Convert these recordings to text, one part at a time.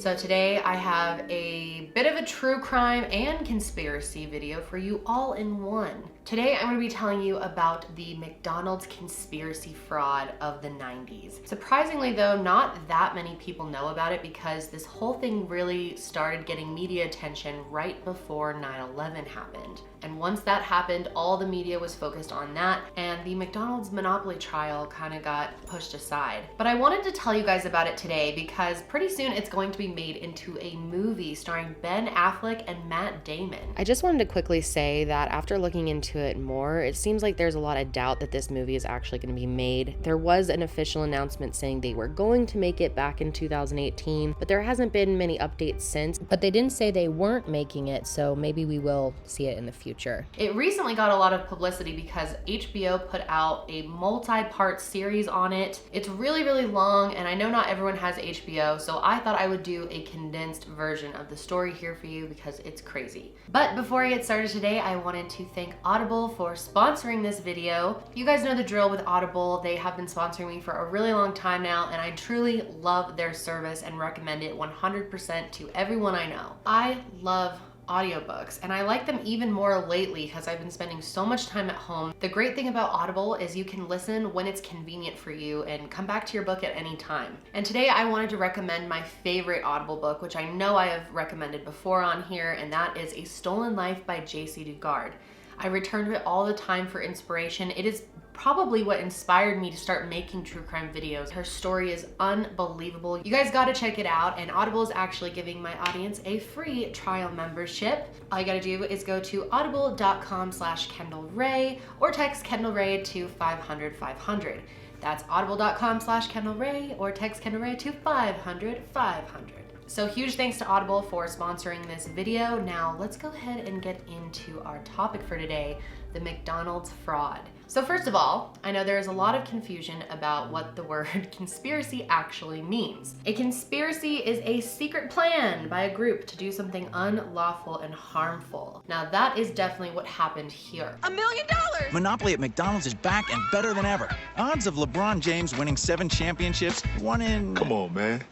So today I have a bit of a true crime and conspiracy video for you all in one. Today I'm going to be telling you about the McDonald's conspiracy fraud of the 90s. Surprisingly though, not that many people know about it because this whole thing really started getting media attention right before 9/11 happened. And once that happened, all the media was focused on that, and the McDonald's monopoly trial kind of got pushed aside. But I wanted to tell you guys about it today because pretty soon it's going to be made into a movie starring Ben Affleck and Matt Damon. I just wanted to quickly say that after looking into it more, it seems like there's a lot of doubt that this movie is actually going to be made. There was an official announcement saying they were going to make it back in 2018, but there hasn't been many updates since. But they didn't say they weren't making it, so maybe we will see it in the future. It recently got a lot of publicity because HBO put out a multi-part series on it. It's really, really long, and I know not everyone has HBO, so I thought I would do a condensed version of the story here for you because it's crazy. But before I get started today, I wanted to thank Audible for sponsoring this video. You guys know the drill with Audible. They have been sponsoring me for a really long time now, and I truly love their service and recommend it 100% to everyone I know. I love audiobooks, and I like them even more lately because I've been spending so much time at home. The great thing about Audible is you can listen when it's convenient for you and come back to your book at any time. And today I wanted to recommend my favorite Audible book, which I know I have recommended before on here, and that is A Stolen Life by Jaycee Dugard. I return to it all the time for inspiration. It is probably what inspired me to start making true crime videos. Her story is unbelievable. You guys gotta check it out, and Audible is actually giving my audience a free trial membership. All you gotta do is go to audible.com/Kendall Rae or text Kendall Rae to 500-500. That's audible.com/Kendall Rae or text Kendall Rae to 500-500. So huge thanks to Audible for sponsoring this video. Now let's go ahead and get into our topic for today, the McDonald's fraud. So first of all, I know there is a lot of confusion about what the word conspiracy actually means. A conspiracy is a secret plan by a group to do something unlawful and harmful. Now that is definitely what happened here. $1 million! Monopoly at McDonald's is back and better than ever. Odds of LeBron James winning 7 championships, 1 in... Come on, man.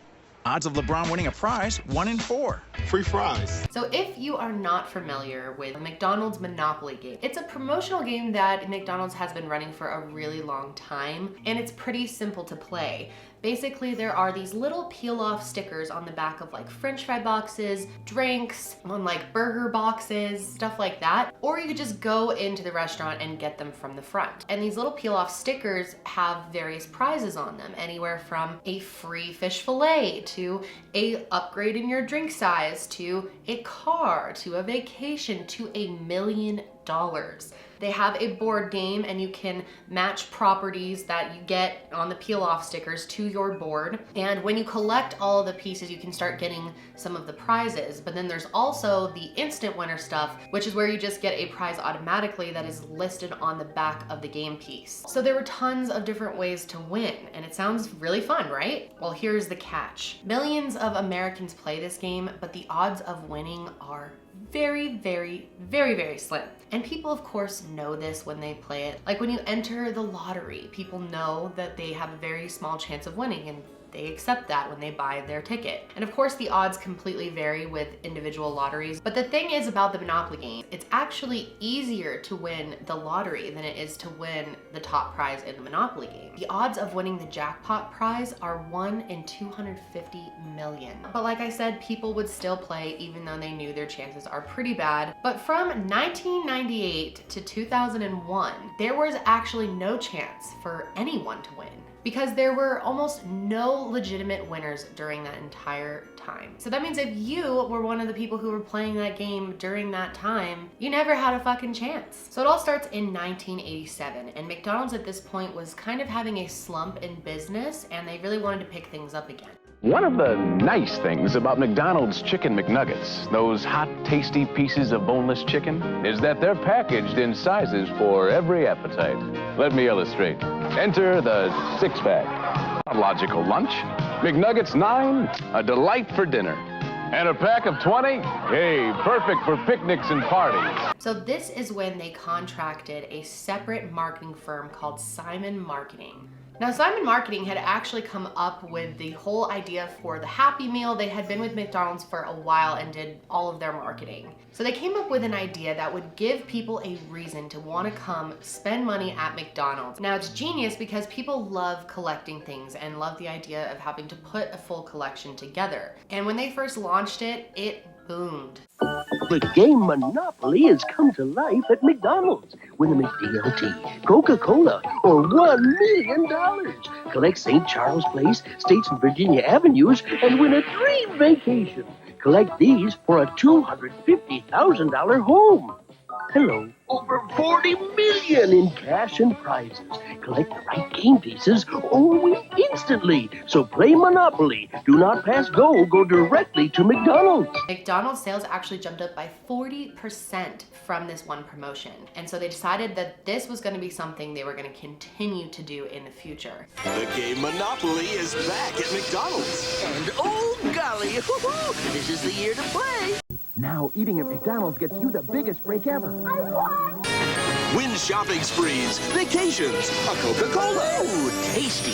Odds of LeBron winning a prize, 1 in 4. Free fries. So if you are not familiar with McDonald's Monopoly game, it's a promotional game that McDonald's has been running for a really long time, and it's pretty simple to play. Basically, there are these little peel-off stickers on the back of like French fry boxes, drinks, on like burger boxes, stuff like that. Or you could just go into the restaurant and get them from the front. And these little peel-off stickers have various prizes on them, anywhere from a free fish fillet to a upgrade in your drink size to a car to a vacation to $1 million. They have a board game, and you can match properties that you get on the peel-off stickers to your board. And when you collect all of the pieces, you can start getting some of the prizes. But then there's also the instant winner stuff, which is where you just get a prize automatically that is listed on the back of the game piece. So there were tons of different ways to win, and it sounds really fun, right? Well, here's the catch. Millions of Americans play this game, but the odds of winning are very, very, very, very slim. And people, of course, know this when they play it. Like when you enter the lottery, people know that they have a very small chance of winning, and they accept that when they buy their ticket. And of course, the odds completely vary with individual lotteries. But the thing is about the Monopoly game, it's actually easier to win the lottery than it is to win the top prize in the Monopoly game. The odds of winning the jackpot prize are 1 in 250 million. But like I said, people would still play even though they knew their chances are pretty bad. But from 1998 to 2001, there was actually no chance for anyone to win, because there were almost no legitimate winners during that entire time. So that means if you were one of the people who were playing that game during that time, you never had a fucking chance. So it all starts in 1987, and McDonald's at this point was kind of having a slump in business, and they really wanted to pick things up again. One of the nice things about McDonald's Chicken McNuggets, those hot, tasty pieces of boneless chicken, is that they're packaged in sizes for every appetite. Let me illustrate. Enter the 6-pack. A logical lunch. McNuggets 9, a delight for dinner. And a pack of 20, hey, perfect for picnics and parties. So this is when they contracted a separate marketing firm called Simon Marketing Now, Simon Marketing had actually come up with the whole idea for the Happy Meal. They had been with McDonald's for a while and did all of their marketing. So they came up with an idea that would give people a reason to want to come spend money at McDonald's. Now, it's genius because people love collecting things and love the idea of having to put a full collection together. And when they first launched it, it boomed. The game Monopoly has come to life at McDonald's. Win a McDLT, Coca-Cola, or $1 million. Collect St. Charles Place, States and Virginia Avenues, and win a dream vacation. Collect these for a $250,000 home. Hello, over 40 million in cash and prizes. Collect the right game pieces or win instantly. So play Monopoly. Do not pass go. Go directly to McDonald's. McDonald's sales actually jumped up by 40% from this one promotion. And so they decided that this was going to be something they were going to continue to do in the future. The game Monopoly is back at McDonald's. And oh golly, this is the year to play. Now eating at McDonald's gets you the biggest break ever. Win shopping sprees, vacations, a Coca-Cola. Ooh, tasty.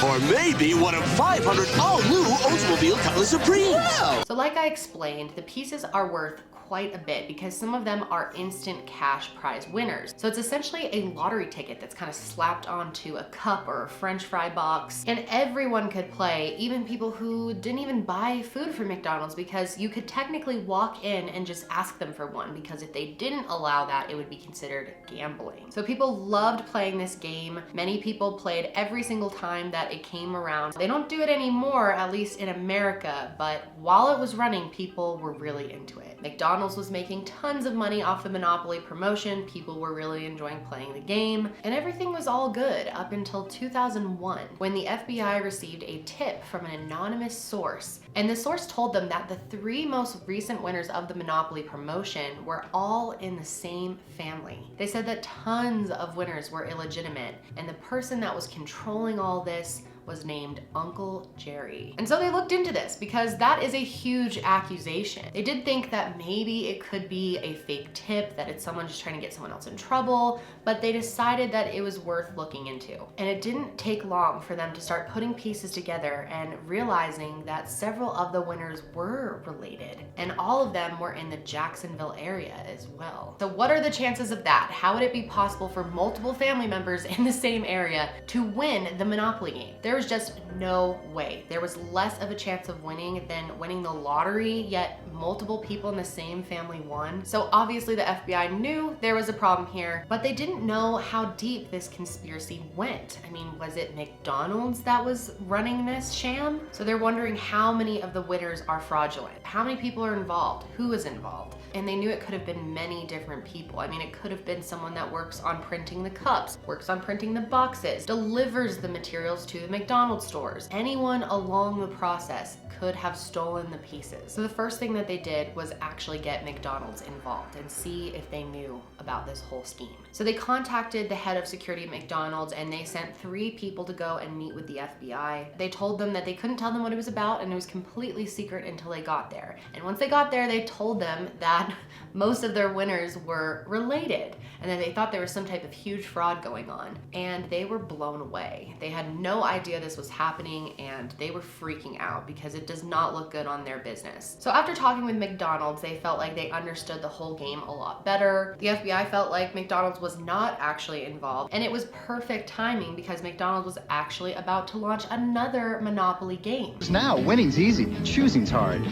Or maybe one of 500 all-new Oldsmobile Cutlass Supremes. So like I explained, the pieces are worth quite a bit because some of them are instant cash prize winners. So it's essentially a lottery ticket that's kind of slapped onto a cup or a French fry box, and everyone could play, even people who didn't even buy food from McDonald's, because you could technically walk in and just ask them for one, because if they didn't allow that, it would be considered gambling. So people loved playing this game. Many people played every single time that it came around. They don't do it anymore, at least in America, but while it was running, people were really into it. McDonald's was making tons of money off the Monopoly promotion. People were really enjoying playing the game, and everything was all good up until 2001, when the FBI received a tip from an anonymous source. And the source told them that the 3 most recent winners of the Monopoly promotion were all in the same family. They said that tons of winners were illegitimate, and the person that was controlling all this was named Uncle Jerry. And so they looked into this because that is a huge accusation. They did think that maybe it could be a fake tip, that it's someone just trying to get someone else in trouble, but they decided that it was worth looking into. And it didn't take long for them to start putting pieces together and realizing that several of the winners were related, and all of them were in the Jacksonville area as well. So what are the chances of that? How would it be possible for multiple family members in the same area to win the Monopoly game? There was just no way. There was less of a chance of winning than winning the lottery, yet multiple people in the same family won. So obviously the FBI knew there was a problem here, but they didn't know how deep this conspiracy went. I mean, was it McDonald's that was running this sham? So they're wondering how many of the winners are fraudulent. How many people are involved? Who is involved? And they knew it could have been many different people. I mean, it could have been someone that works on printing the cups, works on printing the boxes, delivers the materials to the McDonald's stores. Anyone along the process could have stolen the pieces. So the first thing that they did was actually get McDonald's involved and see if they knew about this whole scheme. So they contacted the head of security at McDonald's, and they sent 3 people to go and meet with the FBI. They told them that they couldn't tell them what it was about, and it was completely secret until they got there. And once they got there, they told them that most of their winners were related, and that they thought there was some type of huge fraud going on. And they were blown away. They had no idea this was happening, and they were freaking out because it does not look good on their business. So after talking with McDonald's, they felt like they understood the whole game a lot better. The FBI felt like McDonald's was not actually involved, and it was perfect timing because McDonald's was actually about to launch another Monopoly game. Now, winning's easy, choosing's hard.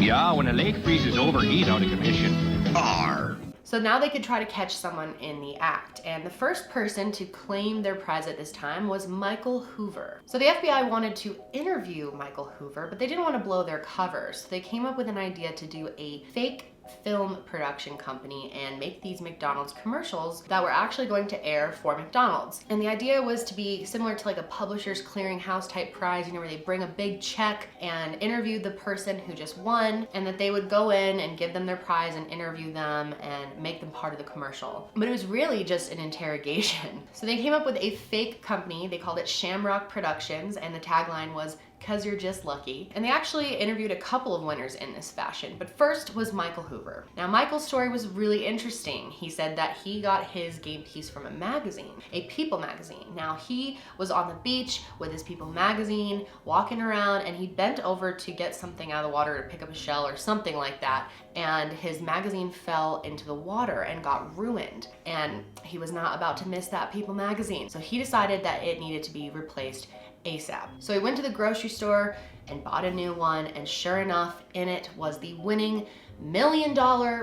Yeah, when a lake freezes over, he's out of commission. Arr. So now they could try to catch someone in the act. And the first person to claim their prize at this time was Michael Hoover. So the FBI wanted to interview Michael Hoover, but they didn't want to blow their cover. So they came up with an idea to do a fake film production company and make these McDonald's commercials that were actually going to air for McDonald's. And the idea was to be similar to like a Publishers Clearinghouse type prize, you know, where they bring a big check and interview the person who just won, and that they would go in and give them their prize and interview them and make them part of the commercial. But it was really just an interrogation. So they came up with a fake company. They called it Shamrock Productions, and the tagline was, because you're just lucky. And they actually interviewed a couple of winners in this fashion, but first was Michael Hoover. Now Michael's story was really interesting. He said that he got his game piece from a magazine, a People magazine. Now he was on the beach with his People magazine, walking around, and he bent over to get something out of the water, to pick up a shell or something like that, and his magazine fell into the water and got ruined. And he was not about to miss that People magazine. So he decided that it needed to be replaced ASAP. So he went to the grocery store and bought a new one, and sure enough, in it was the winning $1 million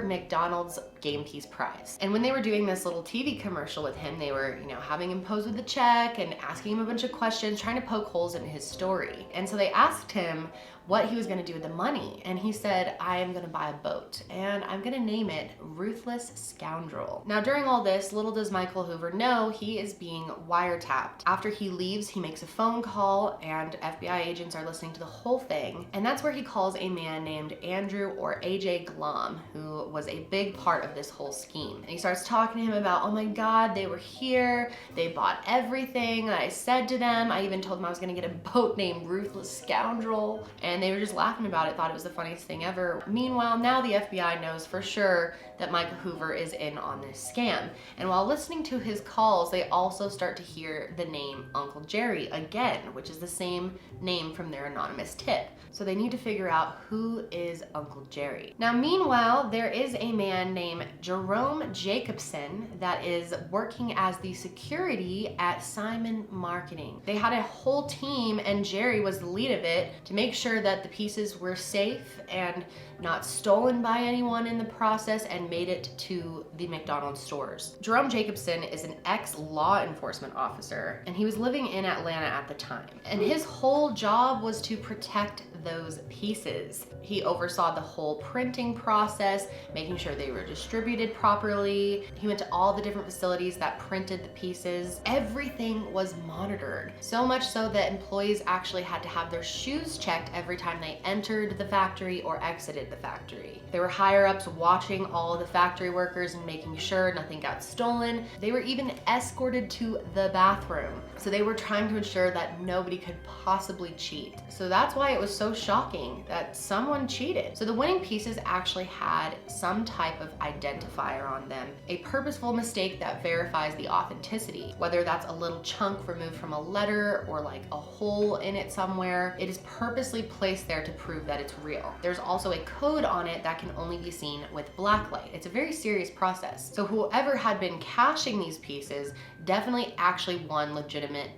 McDonald's game piece prize. And when they were doing this little TV commercial with him, they were, having him pose with the check and asking him a bunch of questions, trying to poke holes in his story. And so they asked him what he was gonna do with the money. And he said, I am gonna buy a boat and I'm gonna name it Ruthless Scoundrel. Now during all this, little does Michael Hoover know he is being wiretapped. After he leaves, he makes a phone call and FBI agents are listening to the whole thing. And that's where he calls a man named Andrew or AJ Glom, who was a big part of this whole scheme. And he starts talking to him about, oh my God, they were here, they bought everything I said to them. I even told them I was gonna get a boat named Ruthless Scoundrel. And they were just laughing about it, thought it was the funniest thing ever. Meanwhile, now the FBI knows for sure that Michael Hoover is in on this scam. And while listening to his calls, they also start to hear the name Uncle Jerry again, which is the same name from their anonymous tip. So they need to figure out who is Uncle Jerry. Now, meanwhile, there is a man named Jerome Jacobson that is working as the security at Simon Marketing. They had a whole team and Jerry was the lead of it to make sure that the pieces were safe and not stolen by anyone in the process and made it to the McDonald's stores. Jerome Jacobson is an ex-law enforcement officer and he was living in Atlanta at the time. And his whole job was to protect those pieces. He oversaw the whole printing process, making sure they were distributed properly. He went to all the different facilities that printed the pieces. Everything was monitored. So much so that employees actually had to have their shoes checked every time they entered the factory or exited the factory. There were higher ups watching all the factory workers and making sure nothing got stolen. They were even escorted to the bathroom. So they were trying to ensure that nobody could possibly cheat. So that's why it was so shocking that someone cheated. So the winning pieces actually had some type of identifier on them, a purposeful mistake that verifies the authenticity. Whether that's a little chunk removed from a letter or like a hole in it somewhere, it is purposely placed there to prove that it's real. There's also a code on it that can only be seen with blacklight. It's a very serious process. So whoever had been caching these pieces definitely actually won legitimate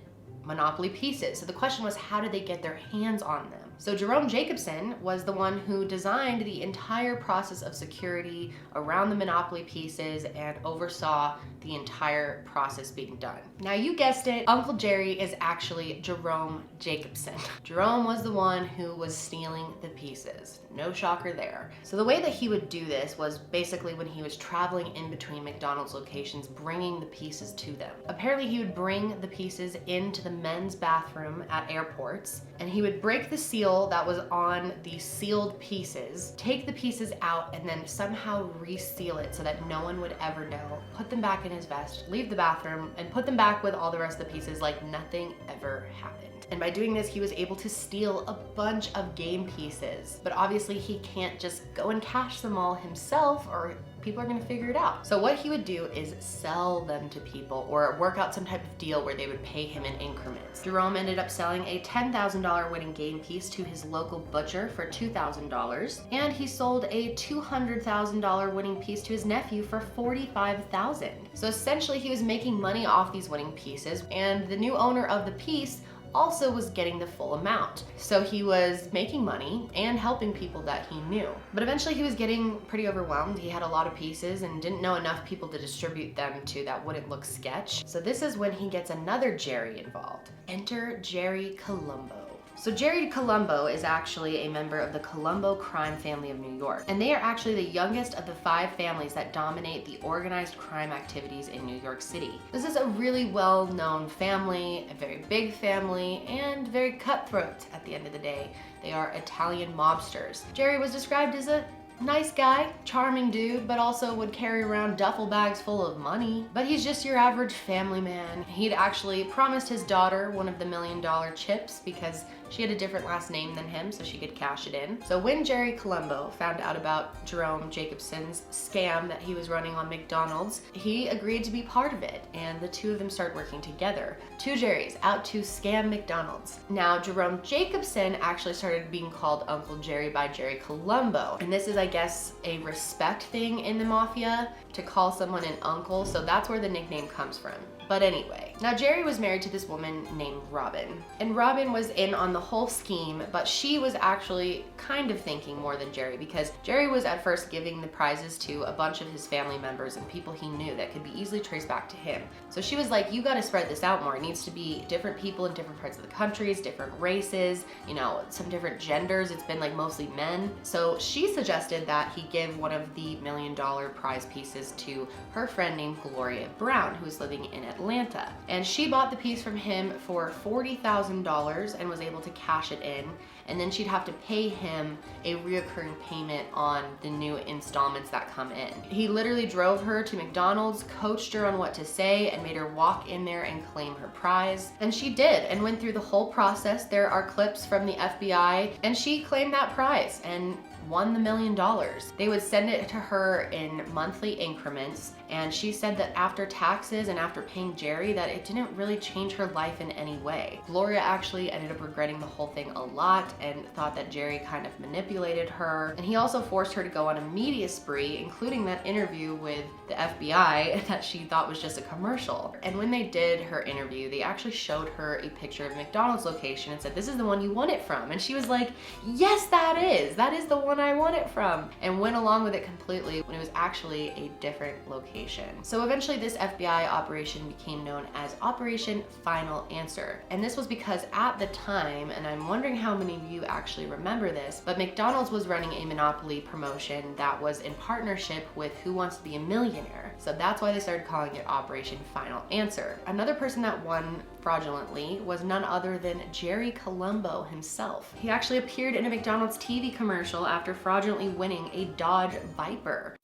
Monopoly pieces. So the question was, how did they get their hands on them? So Jerome Jacobson was the one who designed the entire process of security around the Monopoly pieces and oversaw the entire process being done. Now you guessed it, Uncle Jerry is actually Jerome Jacobson. Jerome was the one who was stealing the pieces. No shocker there. So the way that he would do this was basically when he was traveling in between McDonald's locations, bringing the pieces to them. Apparently he would bring the pieces into the men's bathroom at airports, and he would break the seal that was on the sealed pieces, take the pieces out, and then somehow reseal it so that no one would ever know, put them back in his vest, leave the bathroom, and put them back with all the rest of the pieces like nothing ever happened. And by doing this, he was able to steal a bunch of game pieces. But obviously he can't just go and cache them all himself or people are gonna figure it out. So what he would do is sell them to people or work out some type of deal where they would pay him in increments. Jerome ended up selling a $10,000 winning game piece to his local butcher for $2,000, and he sold a $200,000 winning piece to his nephew for $45,000. So essentially he was making money off these winning pieces, and the new owner of the piece also was getting the full amount. So he was making money and helping people that he knew. But eventually he was getting pretty overwhelmed. He had a lot of pieces and didn't know enough people to distribute them to that wouldn't look sketch. So this is when he gets another Jerry involved. Enter Jerry Columbo. So Jerry Columbo is actually a member of the Columbo crime family of New York, and they are actually the youngest of the 5 families that dominate the organized crime activities in New York City. This is a really well-known family, a very big family, and very cutthroat at the end of the day. They are Italian mobsters. Jerry was described as a Nice guy, charming dude, but also would carry around duffel bags full of money. But he's just your average family man. He'd actually promised his daughter one of the $1 million chips because she had a different last name than him, so she could cash it in. So when Jerry Columbo found out about Jerome Jacobson's scam that he was running on McDonald's, he agreed to be part of it, and the two of them started working together. Two Jerrys out to scam McDonald's. Now, Jerome Jacobson actually started being called Uncle Jerry by Jerry Columbo, and this is, I guess, a respect thing in the mafia to call someone an uncle, so that's where the nickname comes from. But anyway, now Jerry was married to this woman named Robin, and Robin was in on the whole scheme, but she was actually kind of thinking more than Jerry, because Jerry was at first giving the prizes to a bunch of his family members and people he knew that could be easily traced back to him. So she was like, you gotta spread this out more. It needs to be different people in different parts of the countries, different races, you know, some different genders. It's been like mostly men. So she suggested that he give one of the $1 million prize pieces to her friend named Gloria Brown, who was living in Atlanta. And she bought the piece from him for $40,000 and was able to cash it in. And then she'd have to pay him a reoccurring payment on the new installments that come in. He literally drove her to McDonald's, coached her on what to say, and made her walk in there and claim her prize. And she did, and went through the whole process. There are clips from the FBI, and she claimed that prize and won the $1 million. They would send it to her in monthly increments, and she said that after taxes and after paying Jerry, that it didn't really change her life in any way. Gloria actually ended up regretting the whole thing a lot and thought that Jerry kind of manipulated her. And he also forced her to go on a media spree, including that interview with the FBI that she thought was just a commercial. And when they did her interview, they actually showed her a picture of a McDonald's location and said, "This is the one you won it from." And she was like, "Yes, that is the one I won it from," and went along with it completely when it was actually a different location. So eventually this FBI operation became known as Operation Final Answer. And this was because at the time, and I'm wondering how many of you actually remember this, but McDonald's was running a Monopoly promotion that was in partnership with Who Wants to Be a Millionaire. So that's why they started calling it Operation Final Answer. Another person that won fraudulently was none other than Jerry Columbo himself. He actually appeared in a McDonald's TV commercial after fraudulently winning a Dodge Viper.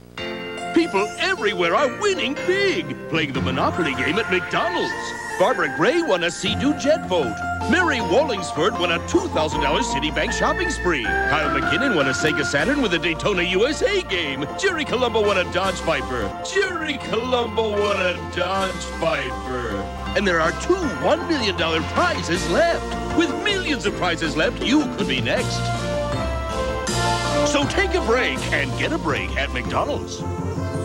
People everywhere are winning big, playing the Monopoly game at McDonald's. Barbara Gray won a Sea-Doo jet boat. Mary Wallingsford won a $2,000 Citibank shopping spree. Kyle McKinnon won a Sega Saturn with a Daytona USA game. Jerry Columbo won a Dodge Viper. Jerry Columbo won a Dodge Viper. And there are two $1 million prizes left. With millions of prizes left, you could be next. So take a break and get a break at McDonald's.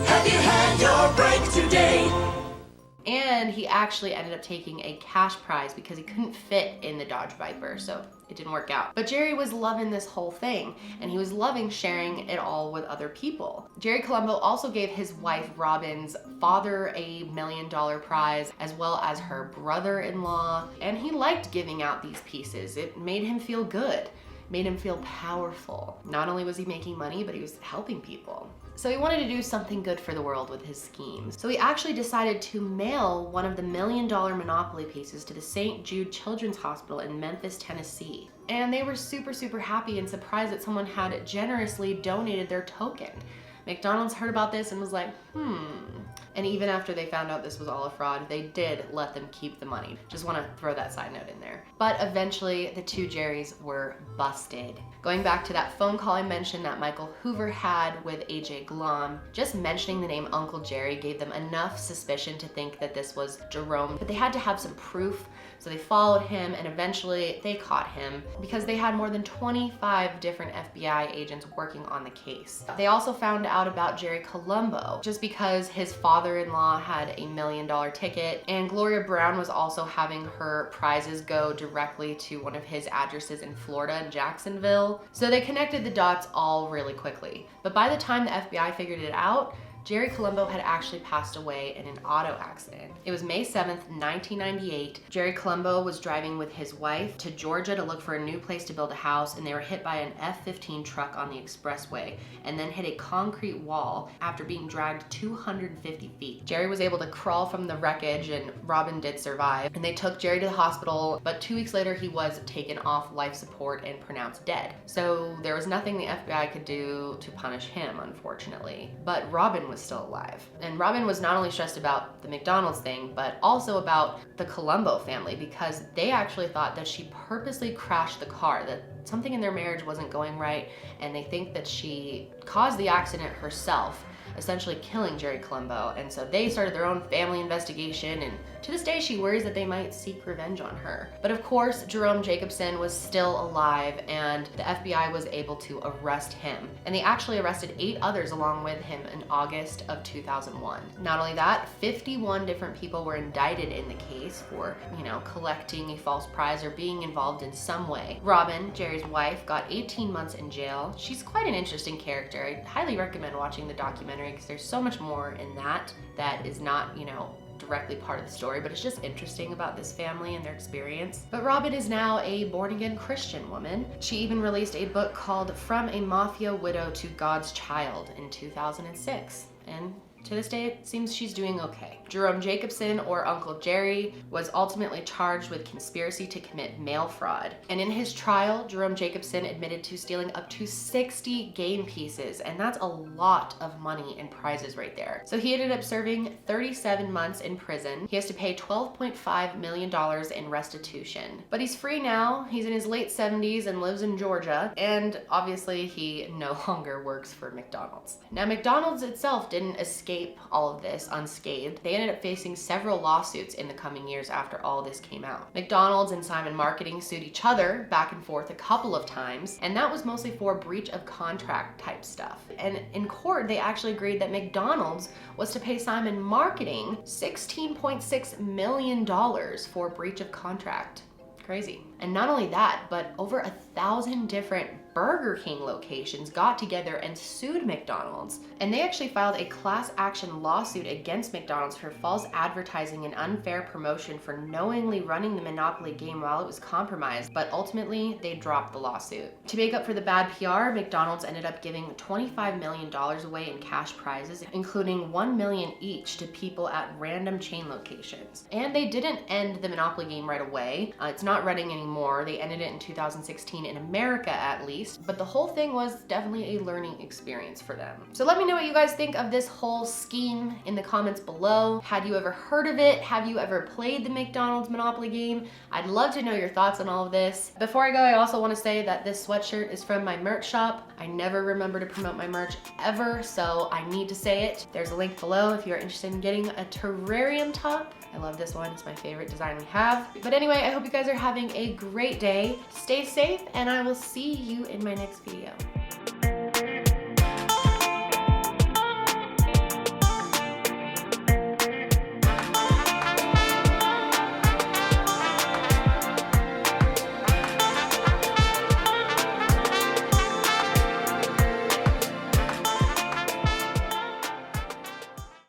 Have you had your break today? And he actually ended up taking a cash prize because he couldn't fit in the Dodge Viper, so it didn't work out. But Jerry was loving this whole thing, and he was loving sharing it all with other people. Jerry Columbo also gave his wife Robin's father a $1 million prize, as well as her brother-in-law, and he liked giving out these pieces. It made him feel good, made him feel powerful. Not only was he making money, but he was helping people. So he wanted to do something good for the world with his schemes. So he actually decided to mail one of the $1 million Monopoly pieces to the St. Jude Children's Hospital in Memphis, Tennessee. And they were super, super happy and surprised that someone had generously donated their token. McDonald's heard about this and was like, And even after they found out this was all a fraud, they did let them keep the money. Just want to throw that side note in there. But eventually the two Jerrys were busted. Going back to that phone call I mentioned that Michael Hoover had with AJ Glom, just mentioning the name Uncle Jerry gave them enough suspicion to think that this was Jerome, but they had to have some proof. So they followed him and eventually they caught him because they had more than 25 different FBI agents working on the case. They also found out about Jerry Columbo just because his father-in-law had a $1 million ticket, and Gloria Brown was also having her prizes go directly to one of his addresses in Florida in Jacksonville. So they connected the dots all really quickly. But by the time the FBI figured it out, Jerry Columbo had actually passed away in an auto accident. It was May 7th, 1998. Jerry Columbo was driving with his wife to Georgia to look for a new place to build a house, and they were hit by an F-15 truck on the expressway and then hit a concrete wall after being dragged 250 feet. Jerry was able to crawl from the wreckage, and Robin did survive, and they took Jerry to the hospital, but 2 weeks later he was taken off life support and pronounced dead. So there was nothing the FBI could do to punish him, unfortunately. But Robin was still alive. And Robin was not only stressed about the McDonald's thing, but also about the Columbo family, because they actually thought that she purposely crashed the car, that something in their marriage wasn't going right, and they think that she caused the accident herself, essentially killing Jerry Columbo. And so they started their own family investigation, and to this day she worries that they might seek revenge on her. But of course, Jerome Jacobson was still alive, and the FBI was able to arrest him. And they actually arrested 8 others along with him in August of 2001. Not only that, 51 different people were indicted in the case for, collecting a false prize or being involved in some way. Robin, Jerry's wife, got 18 months in jail. She's quite an interesting character. I highly recommend watching the documentary because there's so much more in that is not, directly part of the story, but it's just interesting about this family and their experience. But Robin is now a born-again Christian woman. She even released a book called From a Mafia Widow to God's Child in 2006. And to this day, it seems she's doing okay. Jerome Jacobson, or Uncle Jerry, was ultimately charged with conspiracy to commit mail fraud. And in his trial, Jerome Jacobson admitted to stealing up to 60 game pieces, and that's a lot of money and prizes right there. So he ended up serving 37 months in prison. He has to pay $12.5 million in restitution. But he's free now. He's in his late 70s and lives in Georgia. And obviously, he no longer works for McDonald's. Now, McDonald's itself didn't escape all of this unscathed. They ended up facing several lawsuits in the coming years after all this came out. McDonald's and Simon Marketing sued each other back and forth a couple of times, and that was mostly for breach of contract type stuff. And in court, they actually agreed that McDonald's was to pay Simon Marketing $16.6 million for breach of contract. Crazy. And not only that, but over 1,000 different Burger King locations got together and sued McDonald's. And they actually filed a class action lawsuit against McDonald's for false advertising and unfair promotion for knowingly running the Monopoly game while it was compromised, but ultimately they dropped the lawsuit. To make up for the bad PR, McDonald's ended up giving $25 million away in cash prizes, including $1 million each to people at random chain locations. And they didn't end the Monopoly game right away. It's not running anymore. They ended it in 2016 in America at least, but the whole thing was definitely a learning experience for them. So let me know what you guys think of this whole scheme in the comments below. Had you ever heard of it? Have you ever played the McDonald's Monopoly game? I'd love to know your thoughts on all of this. Before I go, I also want to say that this sweatshirt is from my merch shop. I never remember to promote my merch ever, so I need to say it. There's a link below if you're interested in getting a terrarium top. I love this one, it's my favorite design we have. But anyway, I hope you guys are having a great day. Stay safe, and I will see you in my next video.